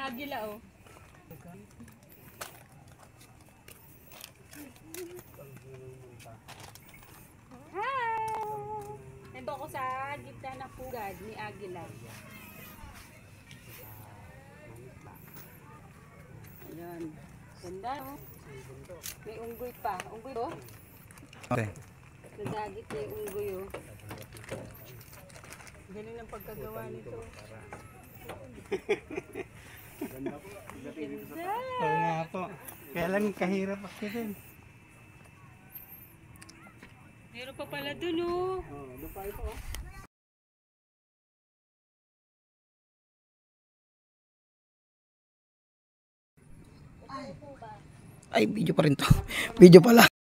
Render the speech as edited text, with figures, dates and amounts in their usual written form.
agila oh. Hi! Nandito ako sa gitna ng pugad ni Agila. Ayan. Ganda oh. May unggoy pa. Unggoy oh. Okay. Nadagit na yung unggoy oh. Galing ang pagkagawa nito. Ganda po. Ganda! Oo nga po. Kaya lang kahirap akitin. Meron pa pala dun oh. Doon pa ito oh. Ay, video pa rin to. Video pala.